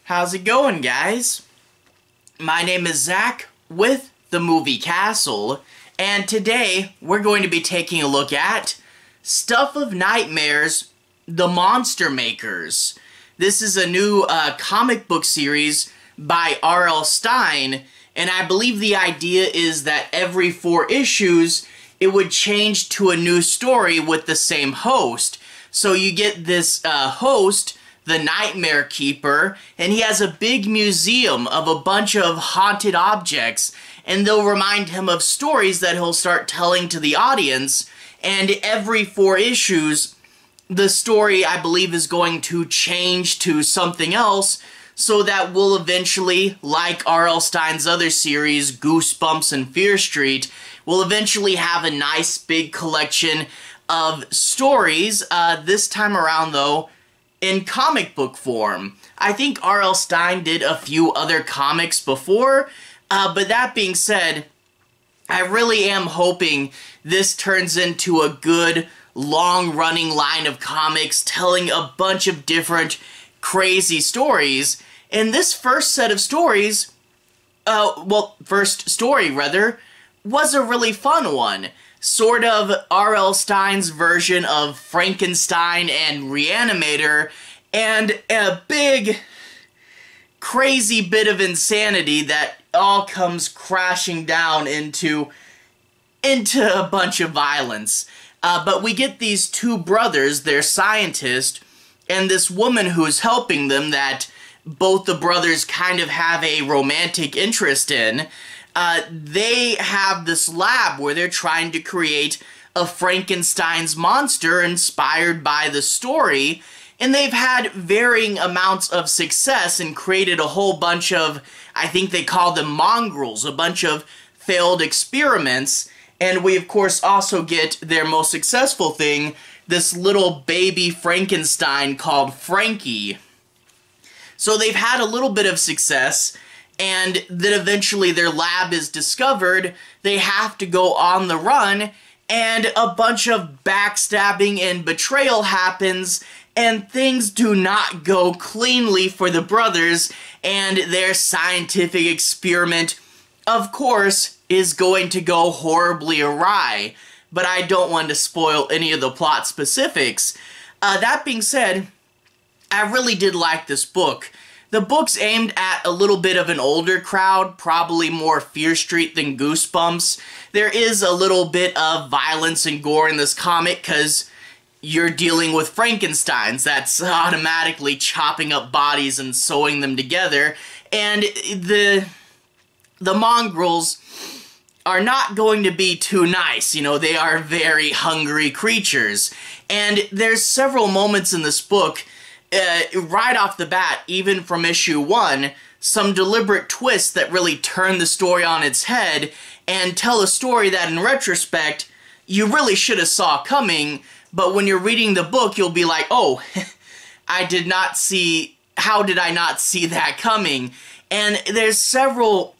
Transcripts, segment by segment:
How's it going, guys? My name is Zach with the Movie Castle, and today we're going to be taking a look at Stuff of Nightmares, The Monster Makers. This is a new comic book series by R.L. Stine, and I believe the idea is that every 4 issues it would change to a new story with the same host. So you get this host, the Nightmare Keeper, and he has a big museum of a bunch of haunted objects, and they'll remind him of stories that he'll start telling to the audience, and every 4 issues, the story, I believe, is going to change to something else, so that we'll eventually, like R.L. Stine's other series, Goosebumps and Fear Street, we'll eventually have a nice big collection of stories, this time around, though, in comic book form. I think R.L. Stine did a few other comics before, but that being said, I really am hoping this turns into a good, long-running line of comics telling a bunch of different crazy stories. And this first set of stories, first story, rather, was a really fun one. Sort of R.L. Stine's version of Frankenstein and Reanimator, and a big, crazy bit of insanity that all comes crashing down into a bunch of violence. But we get these 2 brothers, they're scientists, and this woman who's helping them that both the brothers kind of have a romantic interest in. They have this lab where they're trying to create a Frankenstein's monster inspired by the story, and they've had varying amounts of success and created a whole bunch of, I think they call them mongrels, a bunch of failed experiments, and we of course also get their most successful thing, this little baby Frankenstein called Frankie. So they've had a little bit of success, and then eventually their lab is discovered, they have to go on the run, and a bunch of backstabbing and betrayal happens, and things do not go cleanly for the brothers, and their scientific experiment, of course, is going to go horribly awry. But I don't want to spoil any of the plot specifics. That being said, I really did like this book. The book's aimed at a little bit of an older crowd, probably more Fear Street than Goosebumps. There is a little bit of violence and gore in this comic because you're dealing with Frankensteins. That's automatically chopping up bodies and sewing them together. And the mongrels are not going to be too nice. You know, they are very hungry creatures. And there's several moments in this book right off the bat, even from issue 1, some deliberate twists that really turn the story on its head and tell a story that in retrospect you really should have saw coming, but when you're reading the book you'll be like, oh, how did I not see that coming? And there's several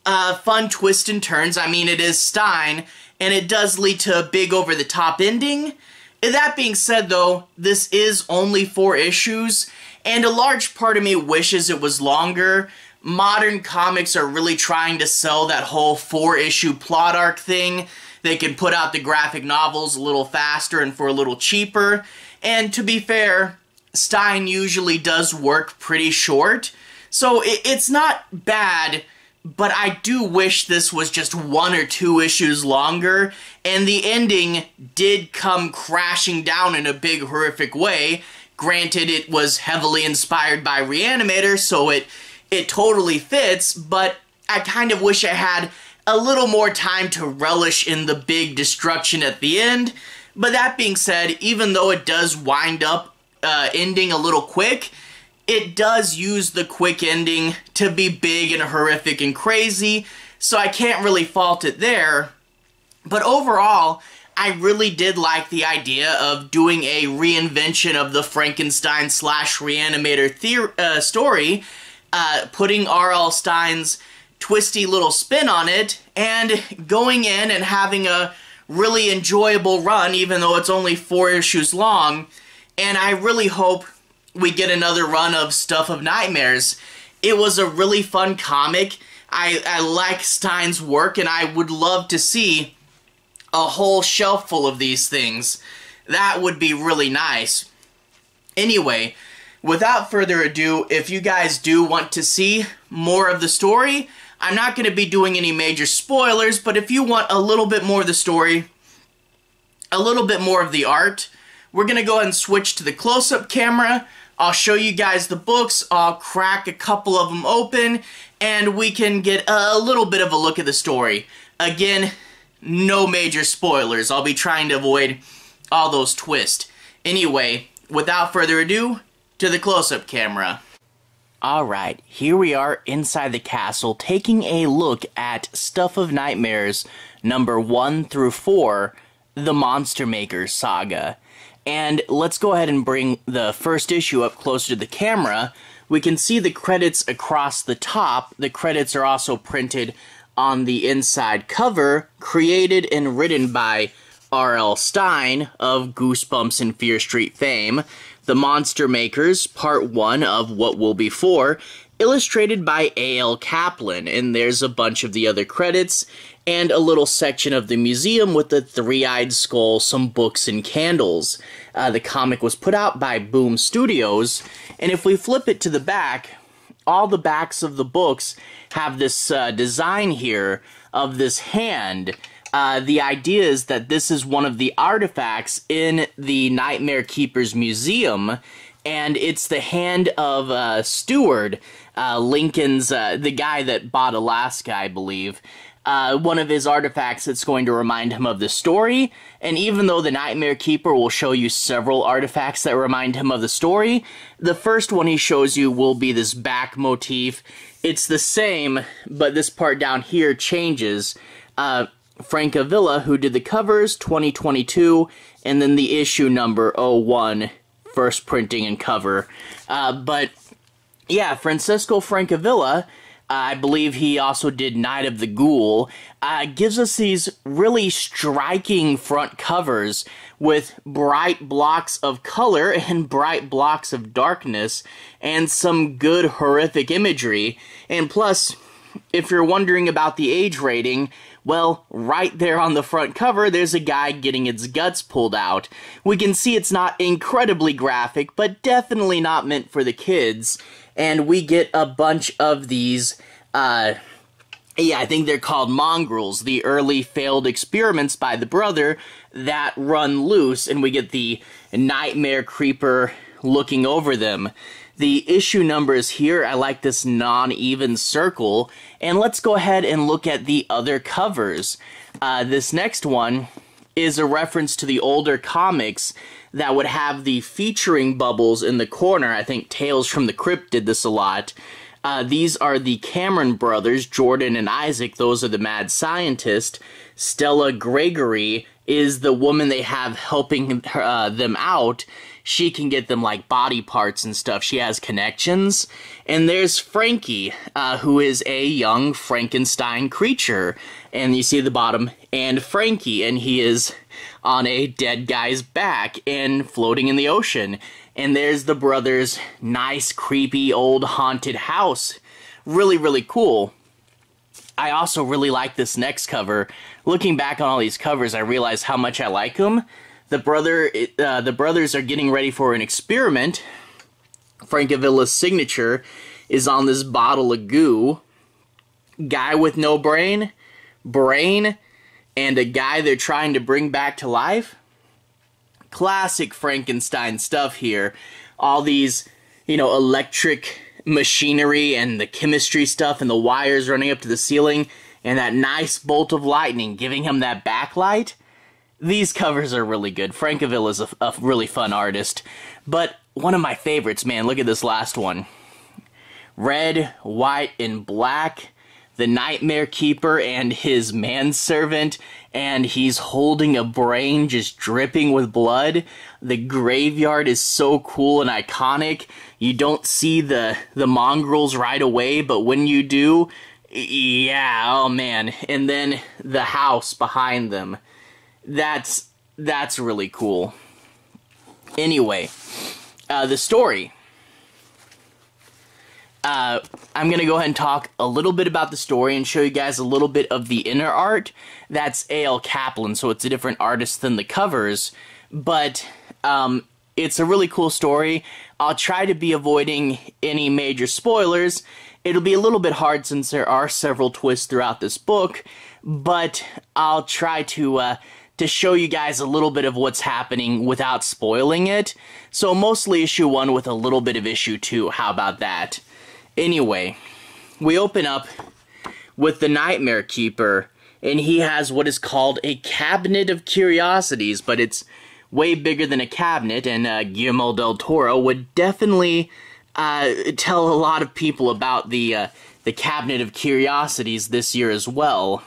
fun twists and turns. I mean, it is Stine, and it does lead to a big over-the-top ending. That being said, though, this is only 4 issues, and a large part of me wishes it was longer. Modern comics are really trying to sell that whole 4-issue plot arc thing. They can put out the graphic novels a little faster and for a little cheaper. And to be fair, Stine usually does work pretty short, so it's not bad. But I do wish this was just 1 or 2 issues longer, and the ending did come crashing down in a big horrific way. Granted, it was heavily inspired by Reanimator, so it totally fits, but I kind of wish I had a little more time to relish in the big destruction at the end. But that being said, even though it does wind up ending a little quick, it does use the quick ending to be big and horrific and crazy, so I can't really fault it there. But overall, I really did like the idea of doing a reinvention of the Frankenstein / Reanimator story, putting R.L. Stine's twisty little spin on it, and going in and having a really enjoyable run, even though it's only 4 issues long. And I really hope we get another run of Stuff of Nightmares. It was a really fun comic. I like Stine's work, and I would love to see a whole shelf full of these things. That would be really nice. Anyway, without further ado, if you guys do want to see more of the story, I'm not going to be doing any major spoilers, but if you want a little bit more of the story, a little bit more of the art, we're going to go ahead and switch to the close-up camera. I'll show you guys the books, I'll crack a couple of them open, and we can get a little bit of a look at the story. Again, no major spoilers. I'll be trying to avoid all those twists. Anyway, without further ado, to the close-up camera. Alright, here we are inside the castle taking a look at Stuff of Nightmares number 1 through 4, the Monster Maker saga. And let's go ahead and bring the first issue up closer to the camera. We can see the credits across the top. The credits are also printed on the inside cover, created and written by R.L. Stine of Goosebumps and Fear Street fame. The Monster Makers, Part 1 of What Will Be 4, illustrated by A.L. Kaplan, and there's a bunch of the other credits, and a little section of the museum with the three-eyed skull, some books, and candles. The comic was put out by Boom Studios, and if we flip it to the back, all the backs of the books have this design here of this hand. The idea is that this is one of the artifacts in the Nightmare Keeper's Museum, and it's the hand of Steward, Lincoln's, the guy that bought Alaska, I believe. One of his artifacts that's going to remind him of the story, and even though the Nightmare Keeper will show you several artifacts that remind him of the story, the first one he shows you will be this back motif. It's the same, but this part down here changes. Frank Avila, who did the covers, 2022, and then the issue number 01, first printing and cover. But yeah, Francisco Francavilla, I believe he also did Night of the Ghoul, gives us these really striking front covers with bright blocks of color and bright blocks of darkness and some good horrific imagery. And plus, if you're wondering about the age rating, well, right there on the front cover, there's a guy getting its guts pulled out. We can see it's not incredibly graphic, but definitely not meant for the kids. And we get a bunch of these, yeah, I think they're called mongrels, the early failed experiments by the brother that run loose, and we get the Nightmare Creeper looking over them. The issue numbers here, I like this non-even circle, and let's go ahead and look at the other covers. This next one is a reference to the older comics that would have the featuring bubbles in the corner. I think Tales from the Crypt did this a lot. These are the Cameron brothers, Jordan and Isaac. Those are the mad scientist. Stella Gregory is the woman they have helping them out. She can get them, like, body parts and stuff. She has connections. And there's Frankie, who is a young Frankenstein creature. And you see the bottom, and Frankie, and he is on a dead guy's back and floating in the ocean. And there's the brothers' nice, creepy, old haunted house. Really, really cool. I also really like this next cover. Looking back on all these covers, I realize how much I like them. The brothers are getting ready for an experiment. Francavilla's signature is on this bottle of goo. Guy with no brain, and a guy they're trying to bring back to life. Classic Frankenstein stuff here. All these, you know, electric machinery and the chemistry stuff and the wires running up to the ceiling and that nice bolt of lightning giving him that backlight. These covers are really good. Francavilla is a really fun artist. But one of my favorites, man, look at this last one. Red, white, and black. The Nightmare Keeper and his manservant, and he's holding a brain just dripping with blood. The graveyard is so cool and iconic. You don't see the mongrels right away, but when you do, yeah, oh man. And then the house behind them. That's really cool. Anyway, the story. I'm going to go ahead and talk a little bit about the story and show you guys a little bit of the inner art. That's A.L. Kaplan, so it's a different artist than the covers, but it's a really cool story. I'll try to be avoiding any major spoilers. It'll be a little bit hard since there are several twists throughout this book, but I'll try to show you guys a little bit of what's happening without spoiling it. So mostly issue 1 with a little bit of issue 2. How about that? Anyway, we open up with the Nightmare Keeper, and he has what is called a cabinet of curiosities, but it's way bigger than a cabinet, and Guillermo del Toro would definitely tell a lot of people about the cabinet of curiosities this year as well.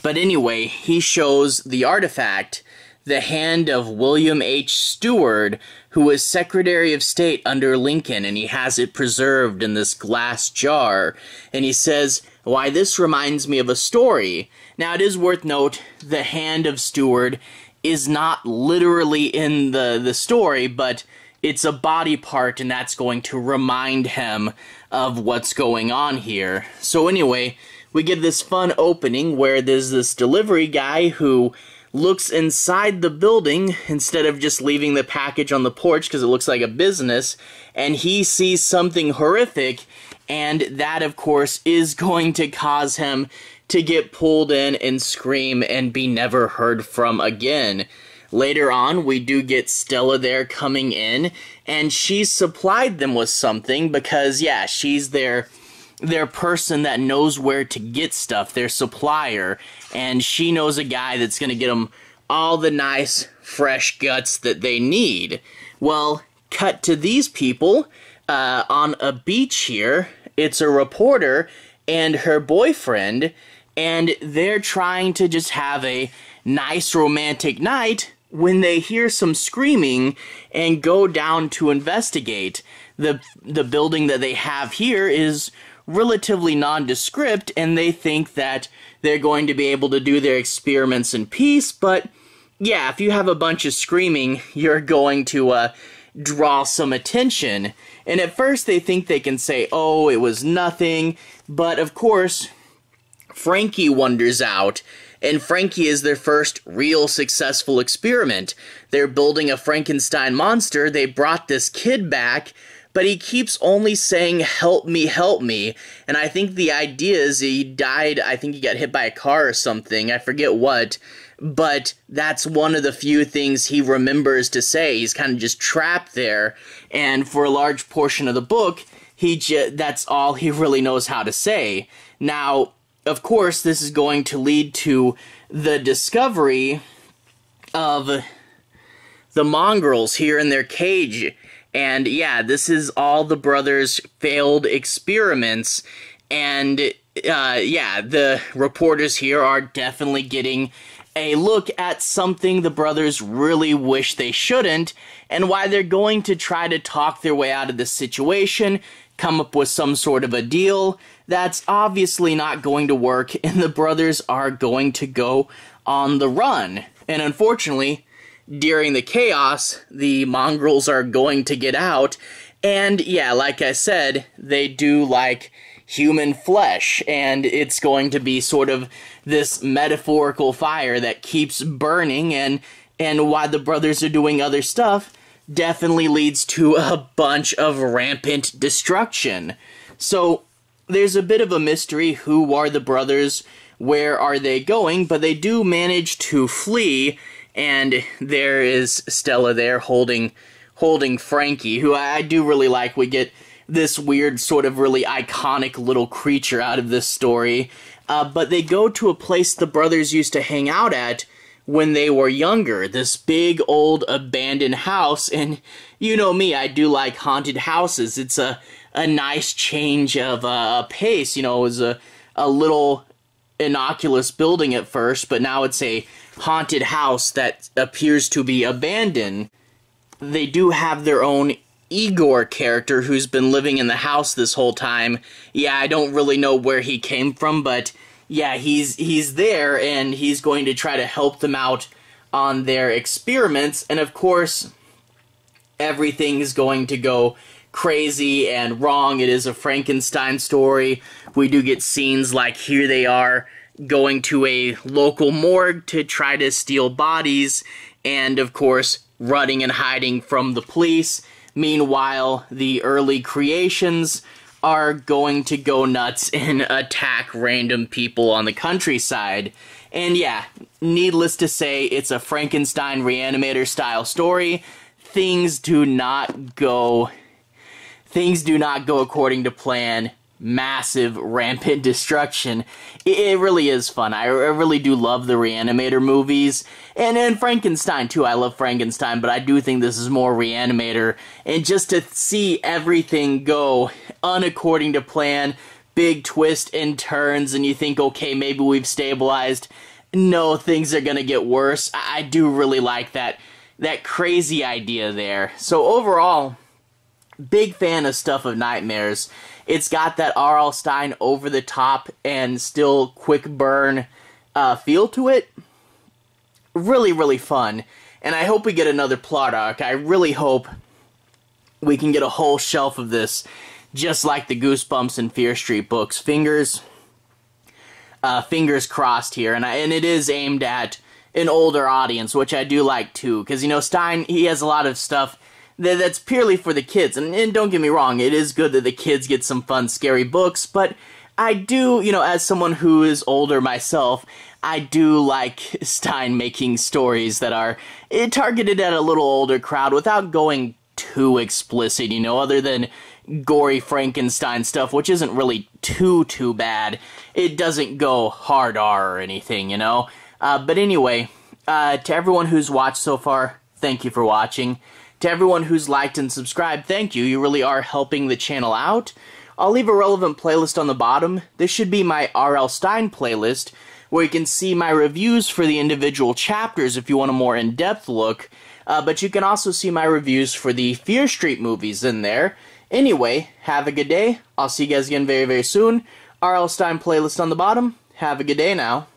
But anyway, he shows the artifact, the hand of William H. Stewart, who was Secretary of State under Lincoln, and he has it preserved in this glass jar. And he says, "Why, this reminds me of a story." Now, it is worth note, the hand of Stewart is not literally in the story, but it's a body part, and that's going to remind him of what's going on here. So anyway, we get this fun opening where there's this delivery guy who looks inside the building instead of just leaving the package on the porch because it looks like a business, and he sees something horrific, and that, of course, is going to cause him to get pulled in and scream and be never heard from again. Later on, we do get Stella there coming in, and she's supplied them with something because, yeah, she's their person that knows where to get stuff, their supplier, and she knows a guy that's going to get them all the nice, fresh guts that they need. Well, cut to these people on a beach here. It's a reporter and her boyfriend, and they're trying to just have a nice romantic night when they hear some screaming and go down to investigate. The building that they have here is relatively nondescript, and they think that they're going to be able to do their experiments in peace, but yeah, if you have a bunch of screaming, you're going to draw some attention. And at first they think they can say, oh, it was nothing, but of course, Frankie wanders out, and Frankie is their first real successful experiment. They're building a Frankenstein monster. They brought this kid back, but he keeps only saying, help me, and I think the idea is he died, I think he got hit by a car or something, I forget what, but that's one of the few things he remembers to say. He's kind of just trapped there, and for a large portion of the book, that's all he really knows how to say. Now, of course, this is going to lead to the discovery of the mongrels here in their cage. And yeah, this is all the brothers' failed experiments. And yeah, the reporters here are definitely getting a look at something the brothers really wish they shouldn't, and why they're going to try to talk their way out of this situation, come up with some sort of a deal that's obviously not going to work, and the brothers are going to go on the run. And unfortunately, during the chaos, the mongrels are going to get out, and yeah, like I said, they do like human flesh, and it's going to be sort of this metaphorical fire that keeps burning, and why the brothers are doing other stuff definitely leads to a bunch of rampant destruction. So there's a bit of a mystery. Who are the brothers? Where are they going? But they do manage to flee, and there is Stella there holding Frankie, who I do really like. We get this weird sort of really iconic little creature out of this story. But they go to a place the brothers used to hang out at when they were younger, this big old abandoned house, and you know me, I do like haunted houses. It's a nice change of pace. You know, it was a little innocuous building at first, but now it's a haunted house that appears to be abandoned. They do have their own Igor character who's been living in the house this whole time. Yeah, I don't really know where he came from, but yeah, he's there, and he's going to try to help them out on their experiments, and of course, everything is going to go crazy and wrong. It is a Frankenstein story. We do get scenes like here they are going to a local morgue to try to steal bodies, and of course running and hiding from the police. Meanwhile, the early creations are going to go nuts and attack random people on the countryside. And yeah, needless to say, it's a Frankenstein Reanimator style story. Things do not go according to plan. Massive, rampant destruction. It really is fun. I really do love the Reanimator movies. And Frankenstein, too. I love Frankenstein, but I do think this is more Reanimator. And just to see everything go unaccording to plan, big twists and turns, and you think, okay, maybe we've stabilized. No, things are gonna get worse. I do really like that crazy idea there. So overall, big fan of Stuff of Nightmares. It's got that R.L. Stine over-the-top and still quick burn feel to it. Really, really fun. And I hope we get another plot arc. I really hope we can get a whole shelf of this, just like the Goosebumps and Fear Street books. Fingers crossed here. And it is aimed at an older audience, which I do like too. Because, you know, Stine, he has a lot of stuff that's purely for the kids. And don't get me wrong, it is good that the kids get some fun, scary books, but I do, you know, as someone who is older myself, I do like Stine making stories that are targeted at a little older crowd without going too explicit, you know, other than gory Frankenstein stuff, which isn't really too bad. It doesn't go hard R or anything, you know? But anyway, to everyone who's watched so far, thank you for watching. To everyone who's liked and subscribed, thank you. You really are helping the channel out. I'll leave a relevant playlist on the bottom. This should be my R.L. Stine playlist, where you can see my reviews for the individual chapters if you want a more in-depth look. But you can also see my reviews for the Fear Street movies in there. Anyway, have a good day. I'll see you guys again very, very soon. R.L. Stine playlist on the bottom. Have a good day now.